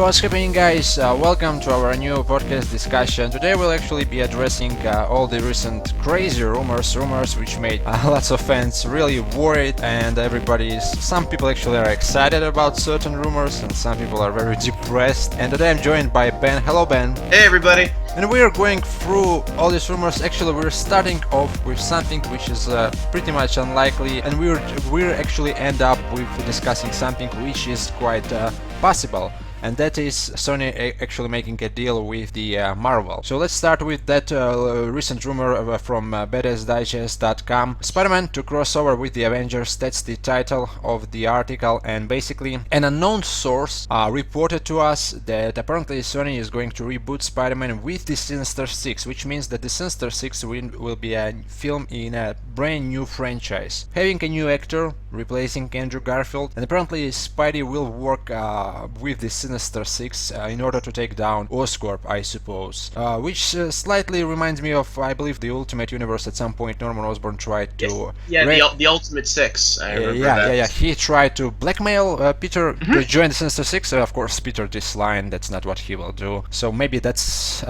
what's happening, guys? Welcome to our new podcast discussion. Today we'll actually be addressing all the recent crazy rumors which made lots of fans really worried, and some people actually are excited about certain rumors and some people are very depressed. And today I'm joined by Ben. Hello, Ben. Hey everybody. And we are going through all these rumors. Actually, we're starting off with something which is pretty much unlikely, and we're actually end up with discussing something which is quite possible. And that is Sony actually making a deal with the Marvel. So let's start with that recent rumor from badassdigest.com. Spider-Man to cross over with the Avengers, that's the title of the article, and basically an unknown source reported to us that apparently Sony is going to reboot Spider-Man with the Sinister Six, which means that the Sinister Six will be a film in a brand new franchise, having a new actor replacing Andrew Garfield, and apparently Spidey will work with the Sinister Six in order to take down Oscorp, I suppose, which slightly reminds me of, I believe, the Ultimate Universe. At some point Norman Osborn tried to the Ultimate Six. I remember that. He tried to blackmail Peter to join the Sinister Six. Of course, Peter this line, that's not what he will do, so maybe that's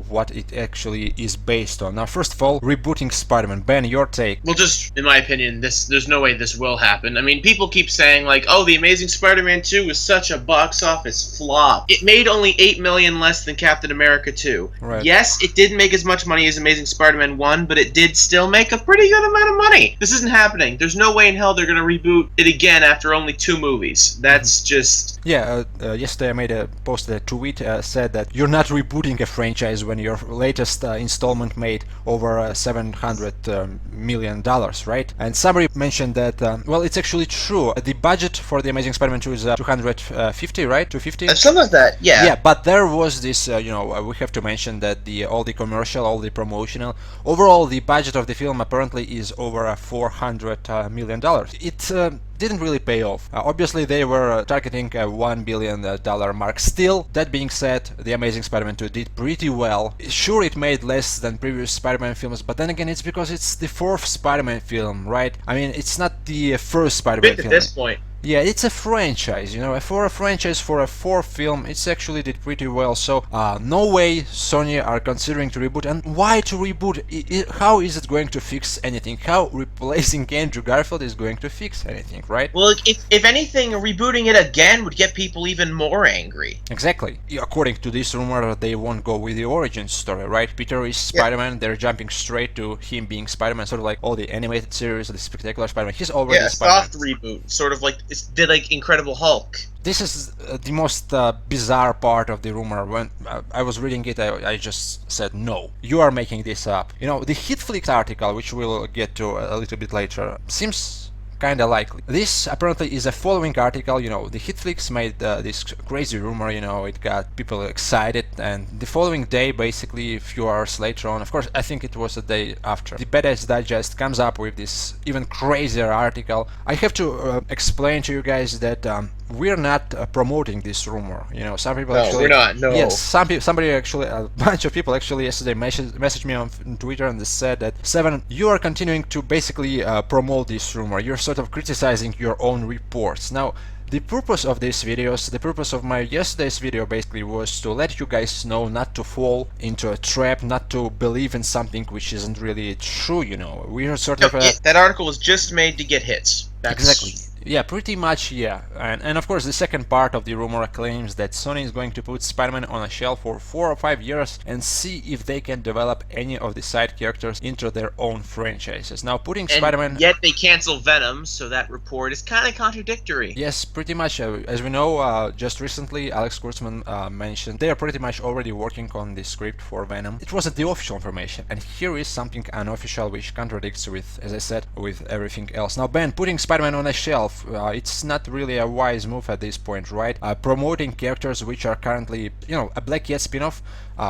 what it actually is based on. Now, first of all, rebooting Spider-Man. Ben, your take? Well, just in my opinion, there's no way this will happen. I mean, people keep saying like, oh, the Amazing Spider-Man 2 was such a box office flop. It made only $8 million less than Captain America 2. Right. Yes, it didn't make as much money as Amazing Spider-Man 1, but it did still make a pretty good amount of money. This isn't happening. There's no way in hell they're going to reboot it again after only 2 movies. That's just... Yeah, yesterday I posted a tweet, said that you're not rebooting a franchise when your latest installment made over $700 million, right? And somebody mentioned that, well, it's actually true. The budget for the Amazing Spider-Man 2 is 250, right? 250? Something like that, yeah. Yeah, but there was this, we have to mention that all the commercial, all the promotional, overall the budget of the film apparently is over $400 million. It didn't really pay off. Obviously, they were targeting a $1 billion mark. Still, that being said, The Amazing Spider-Man 2 did pretty well. Sure, it made less than previous Spider-Man films, but then again, it's because it's the 4th Spider-Man film, right? I mean, it's not the first Spider-Man film. At this point. Yeah, it's a franchise, for a franchise, for a 4th film, it's actually did pretty well, so no way Sony are considering to reboot. And why to reboot? How is it going to fix anything? How replacing Andrew Garfield is going to fix anything, right? Well, if anything, rebooting it again would get people even more angry. Exactly. According to this rumor, they won't go with the origin story, right? Peter is Spider-Man, they're jumping straight to him being Spider-Man, sort of like all the animated series, the Spectacular Spider-Man. He's already Spider-Man. Soft reboot, sort of like did like Incredible Hulk. This is the most bizarre part of the rumor. When I was reading it, I just said, no, you are making this up. The Hitflix article, which we'll get to a little bit later, seems kinda likely. This apparently is a following article. The Hitflix made this crazy rumor, it got people excited, and the following day, basically a few hours later on, of course I think it was the day after, the Badass Digest comes up with this even crazier article. I have to explain to you guys that we're not promoting this rumor. Some people actually... we're not, no. Yes, somebody actually, a bunch of people actually yesterday messaged me on Twitter and they said that, Seven, you are continuing to basically promote this rumor. You're sort of criticizing your own reports. Now, the purpose of these videos, the purpose of my yesterday's video basically was to let you guys know not to fall into a trap, not to believe in something which isn't really true, We are sort of... that article was just made to get hits. Exactly. Yeah, pretty much, yeah. And of course, the second part of the rumor claims that Sony is going to put Spider-Man on a shelf for 4 or 5 years and see if they can develop any of the side characters into their own franchises. Now, putting Spider-Man... Yet they cancel Venom, so that report is kind of contradictory. Yes, pretty much. As we know, just recently, Alex Kurtzman mentioned they are pretty much already working on the script for Venom. It wasn't the official information, and here is something unofficial which contradicts with, as I said, with everything else. Now, Ben, putting Spider-Man on a shelf, it's not really a wise move at this point, right? Promoting characters which are currently, a Black Cat spin-off.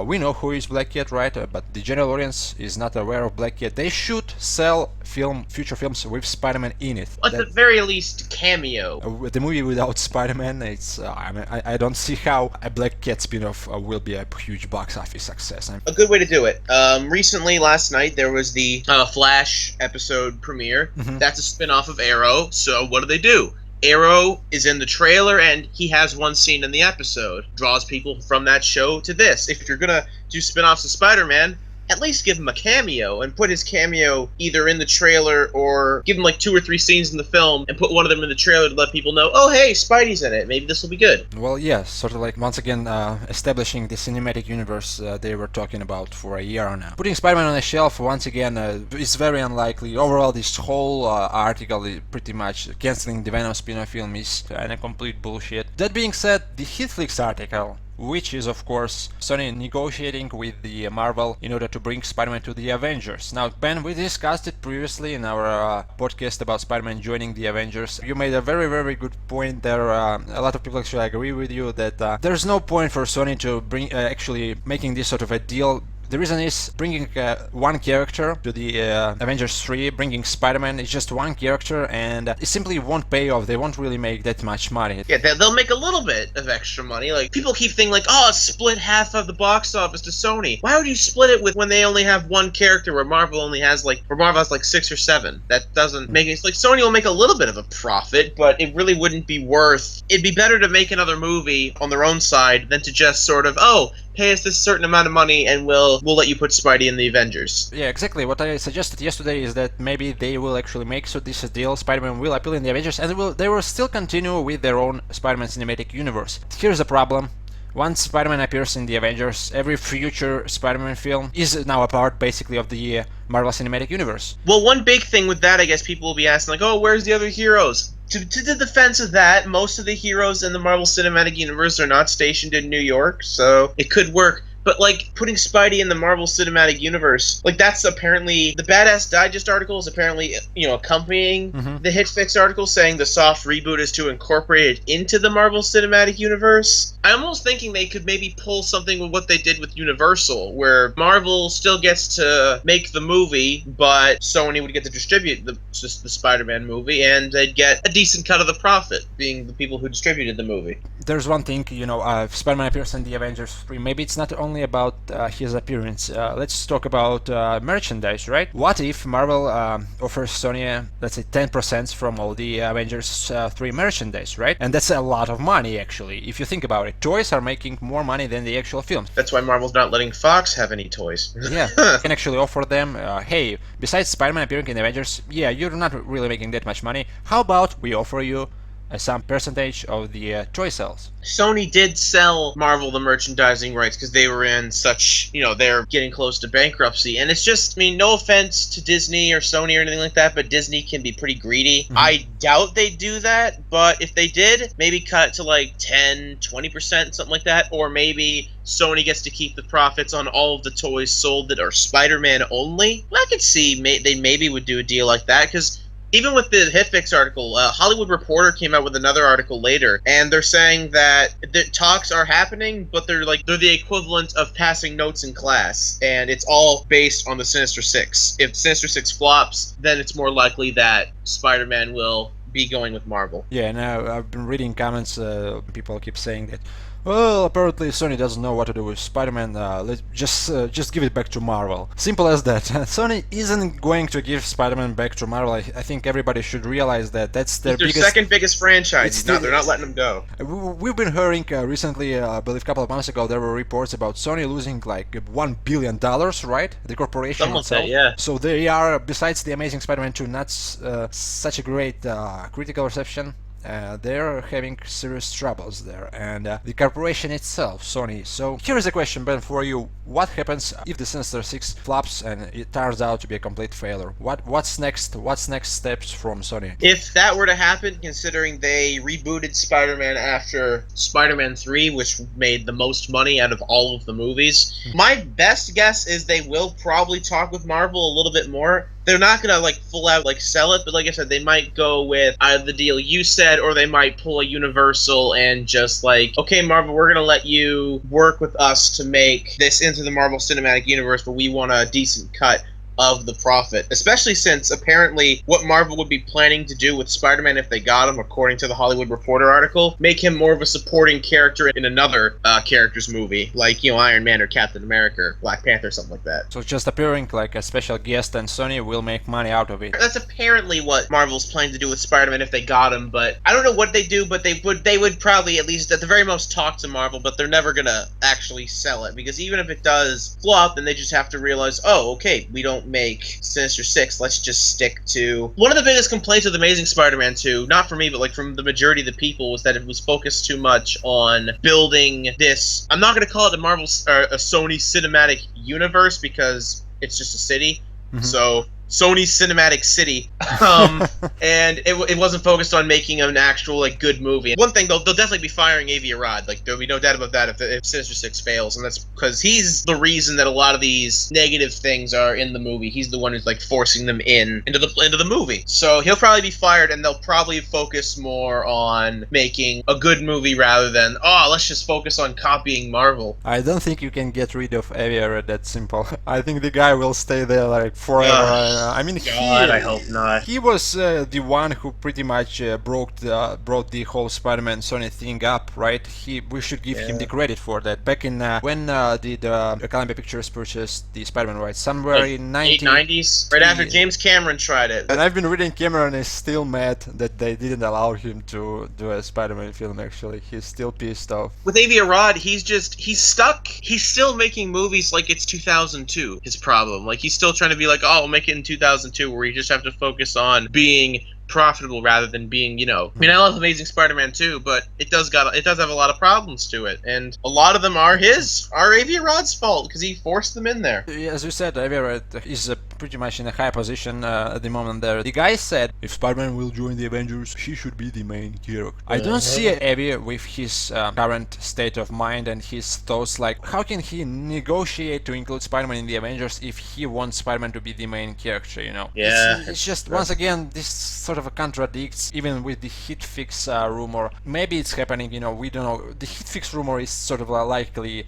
We know who is Black Cat, right? But the general audience is not aware of Black Cat. They should sell future films with Spider-Man in it. At the very least, cameo. The movie without Spider-Man, it's I don't see how a Black Cat spin-off will be a huge box office success. A good way to do it. Recently, last night, there was the Flash episode premiere. That's a spin-off of Arrow, so what do? Arrow is in the trailer, and he has one scene in the episode. Draws people from that show to this. If you're gonna do spin-offs of Spider-Man, at least give him a cameo and put his cameo either in the trailer or give him like 2 or 3 scenes in the film and put one of them in the trailer to let people know, oh hey, Spidey's in it, maybe this will be good. Well, yeah, sort of like once again establishing the cinematic universe they were talking about for a year now. Putting Spider-Man on a shelf once again is very unlikely. Overall, this whole article is pretty much cancelling the Venom spin-off film is a complete bullshit. That being said, the Hitflix article, which is of course Sony negotiating with the Marvel in order to bring Spider-Man to the Avengers. Now Ben, we discussed it previously in our podcast about Spider-Man joining the Avengers. You made a very good point there. A lot of people actually agree with you that there's no point for Sony to bring actually making this sort of a deal. The reason is bringing one character to the Avengers 3, bringing Spider-Man is just one character, and it simply won't pay off. They won't really make that much money. Yeah, they'll make a little bit of extra money. Like, people keep thinking like, oh, split half of the box office to Sony. Why would you split it with when they only have one character where Marvel has like 6 or 7? That doesn't make it. Like, Sony will make a little bit of a profit, but it really wouldn't be worth. It'd be better to make another movie on their own side than to just sort of, oh, pay us this certain amount of money and we'll let you put Spidey in the Avengers. Yeah, exactly. What I suggested yesterday is that maybe they will actually make this a deal. Spider-Man will appear in the Avengers, and they will still continue with their own Spider-Man cinematic universe. Here's the problem. Once Spider-Man appears in the Avengers, every future Spider-Man film is now a part, basically, of the Marvel Cinematic Universe. Well, one big thing with that, I guess people will be asking, like, oh, where's the other heroes? To the defense of that, most of the heroes in the Marvel Cinematic Universe are not stationed in New York, so it could work. But, like, putting Spidey in the Marvel Cinematic Universe, like, that's apparently... The Badass Digest article is apparently, accompanying the Hitfix article, saying the soft reboot is to incorporate it into the Marvel Cinematic Universe. I'm almost thinking they could maybe pull something with what they did with Universal, where Marvel still gets to make the movie, but Sony would get to distribute the Spider-Man movie, and they'd get a decent cut of the profit, being the people who distributed the movie. There's one thing, if Spider-Man appears in the Avengers 3, maybe it's not only about his appearance. Let's talk about merchandise, right? What if Marvel offers Sony, let's say, 10% from all the Avengers 3 merchandise, right? And that's a lot of money, actually, if you think about it. Toys are making more money than the actual films. That's why Marvel's not letting Fox have any toys. Yeah, you can actually offer them, hey, besides Spider-Man appearing in the Avengers, yeah, you're not really making that much money. How about we offer you some percentage of the toy sales? Sony did sell Marvel the merchandising rights because they were in such, they're getting close to bankruptcy. And it's just, no offense to Disney or Sony or anything like that, but Disney can be pretty greedy. I doubt they do that, but if they did, maybe cut it to like 10, 20%, something like that. Or maybe Sony gets to keep the profits on all of the toys sold that are Spider-Man only. I could see they maybe would do a deal like that, because even with the Hitfix article, Hollywood Reporter came out with another article later, and they're saying that the talks are happening, but they're the equivalent of passing notes in class, and it's all based on the Sinister Six. If Sinister Six flops, then it's more likely that Spider-Man will be going with Marvel. Yeah, now I've been reading comments, people keep saying that, well, apparently Sony doesn't know what to do with Spider-Man, let's just give it back to Marvel. Simple as that. Sony isn't going to give Spider-Man back to Marvel. I think everybody should realize that that's their second biggest franchise. They're not letting them go. We've been hearing recently, I believe a couple of months ago, there were reports about Sony losing like $1 billion, right? The corporation Something itself. like that, yeah. So they are, besides the Amazing Spider-Man 2, not such a great critical reception. They're having serious troubles there, and the corporation itself, Sony. So here is a question, Ben, for you. What happens if the Sinister Six flops and it turns out to be a complete failure? What's next? What's next steps from Sony? If that were to happen, considering they rebooted Spider-Man after Spider-Man 3, which made the most money out of all of the movies, my best guess is they will probably talk with Marvel a little bit more. They're not gonna full out sell it, but like I said, they might go with either the deal you said, or they might pull a Universal and just okay, Marvel, we're gonna let you work with us to make this into the Marvel Cinematic Universe, but we want a decent cut of the profit, especially since apparently what Marvel would be planning to do with Spider-Man if they got him, according to the Hollywood Reporter article, make him more of a supporting character in another character's movie, like, Iron Man or Captain America or Black Panther, something like that. So just appearing like a special guest and Sony will make money out of it. That's apparently what Marvel's planning to do with Spider-Man if they got him, but I don't know what they do, but they would probably at least at the very most talk to Marvel, but they're never gonna actually sell it, because even if it does flop, then they just have to realize, oh, okay, we don't make Sinister Six, let's just stick to... One of the biggest complaints with Amazing Spider-Man 2, not from me, but like from the majority of the people, was that it was focused too much on building this... I'm not gonna call it a Marvel or a Sony cinematic universe, because it's just a city. So Sony's Cinematic City, and it wasn't focused on making an actual like good movie. One thing, they'll definitely be firing Avi Arad. Like, there'll be no doubt about that if Sinister Six fails, and that's because he's the reason that a lot of these negative things are in the movie. He's the one who's like forcing them into the movie. So he'll probably be fired, and they'll probably focus more on making a good movie rather than let's just focus on copying Marvel. I don't think you can get rid of Avi Arad that simple. I think the guy will stay there like forever. I mean, God, I hope not. He was the one who pretty much brought the whole Spider-Man Sony thing up, right? We should give him the credit for that. Back in when did Columbia Pictures purchase the Spider-Man rights? Somewhere like in 90s, right after James Cameron tried it. And I've been reading Cameron is still mad that they didn't allow him to do a Spider-Man film. Actually, he's still pissed off. With Avi Arad, he's stuck. He's still making movies like it's 2002. His problem, like, he's still trying to be like, oh, I'll make it in 2002, where you just have to focus on being profitable rather than being, I mean, I love Amazing Spider-Man 2, but it does have a lot of problems to it, and a lot of them are Avi Arad's fault, because he forced them in there. As you said, Avi Arad is pretty much in a high position at the moment there. The guy said if Spider-Man will join the Avengers, he should be the main character. I don't see Avi with his current state of mind and his thoughts, like, how can he negotiate to include Spider-Man in the Avengers if he wants Spider-Man to be the main character, Yeah. It's just, once again, this sort of contradicts, even with the Hitfix rumor. Maybe it's happening, we don't know. The Hitfix rumor is sort of likely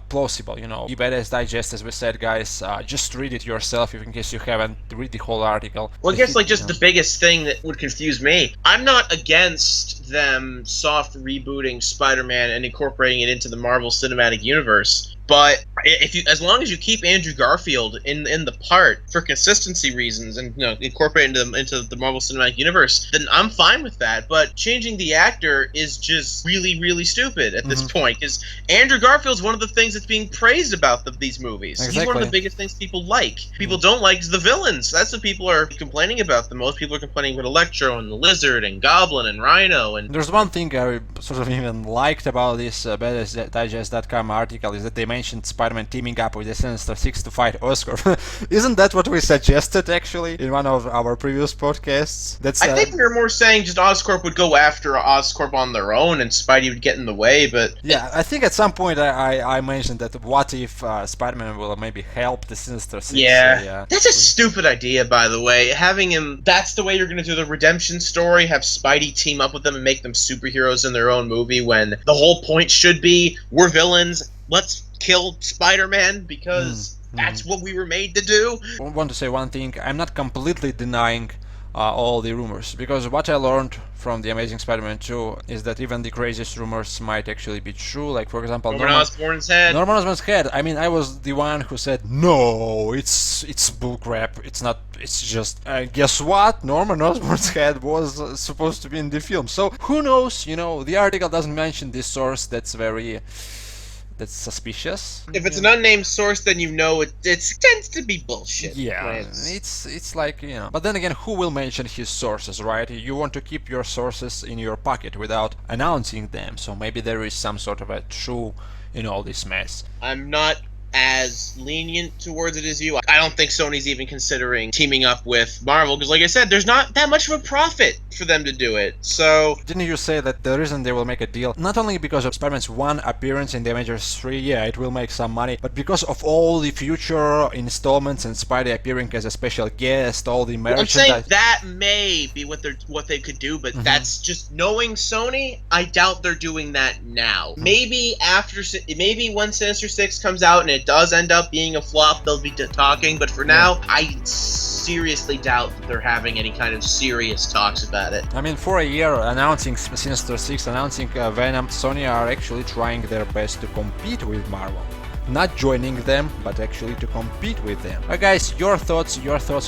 plausible, The Badass Digest, as we said, guys, just read it yourself if in case you haven't read the whole article. Well, I guess the biggest thing that would confuse me, I'm not against them soft rebooting Spider-Man and incorporating it into the Marvel Cinematic Universe. But as long as you keep Andrew Garfield in the part for consistency reasons and incorporate into the Marvel Cinematic Universe, then I'm fine with that. But changing the actor is just really, really stupid at this point, because Andrew Garfield's one of the things that's being praised about these movies. Exactly. He's one of the biggest things people like. People don't like the villains. That's what people are complaining about the most. People are complaining about Electro and the Lizard and Goblin and Rhino. And there's one thing I sort of even liked about this BadassDigest.com article is that they mentioned Spider-Man teaming up with the Sinister Six to fight Oscorp. Isn't that what we suggested actually in one of our previous podcasts? I think we were more saying just Oscorp would go after Oscorp on their own and Spidey would get in the way, but... Yeah, I think at some point I mentioned that what if Spider-Man will maybe help the Sinister Six? Yeah. That's a stupid idea, by the way. Having him... That's the way you're going to do the redemption story, have Spidey team up with them and make them superheroes in their own movie, when the whole point should be, we're villains, let's kill Spider-Man because that's what we were made to do. I want to say one thing. I'm not completely denying all the rumors, because what I learned from the Amazing Spider-Man 2 is that even the craziest rumors might actually be true. Like, for example, Norman Osborn's head. Norman Osborn's head. I mean, I was the one who said, no, it's bullcrap. It's not. It's just. Guess what? Norman Osborn's head was supposed to be in the film. So who knows? The article doesn't mention this source. That's suspicious. If it's an unnamed source, then it tends to be bullshit. Yeah, it's like, But then again, who will mention his sources, right? You want to keep your sources in your pocket without announcing them, so maybe there is some sort of a truth in all this mess. I'm not as lenient towards it as you. I don't think Sony's even considering teaming up with Marvel, because like I said, there's not that much of a profit for them to do it. So didn't you say that the reason they will make a deal, not only because of Spider-Man's one appearance in the Avengers 3, yeah, it will make some money, but because of all the future installments and Spidey appearing as a special guest, all the merchandise. I'm saying that may be what they could do, but that's just knowing Sony. I doubt they're doing that now. Maybe when Sinister Six comes out and it does end up being a flop, they'll be talking. But for now, I seriously doubt that they're having any kind of serious talks about it. I mean, for a year announcing Sinister Six, announcing Venom, Sony are actually trying their best to compete with Marvel. Not joining them, but actually to compete with them. Guys, your thoughts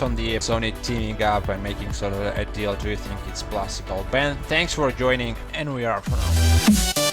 on the Sony teaming up and making sort of a deal. Do you think it's possible? Ben, thanks for joining, and we are for now.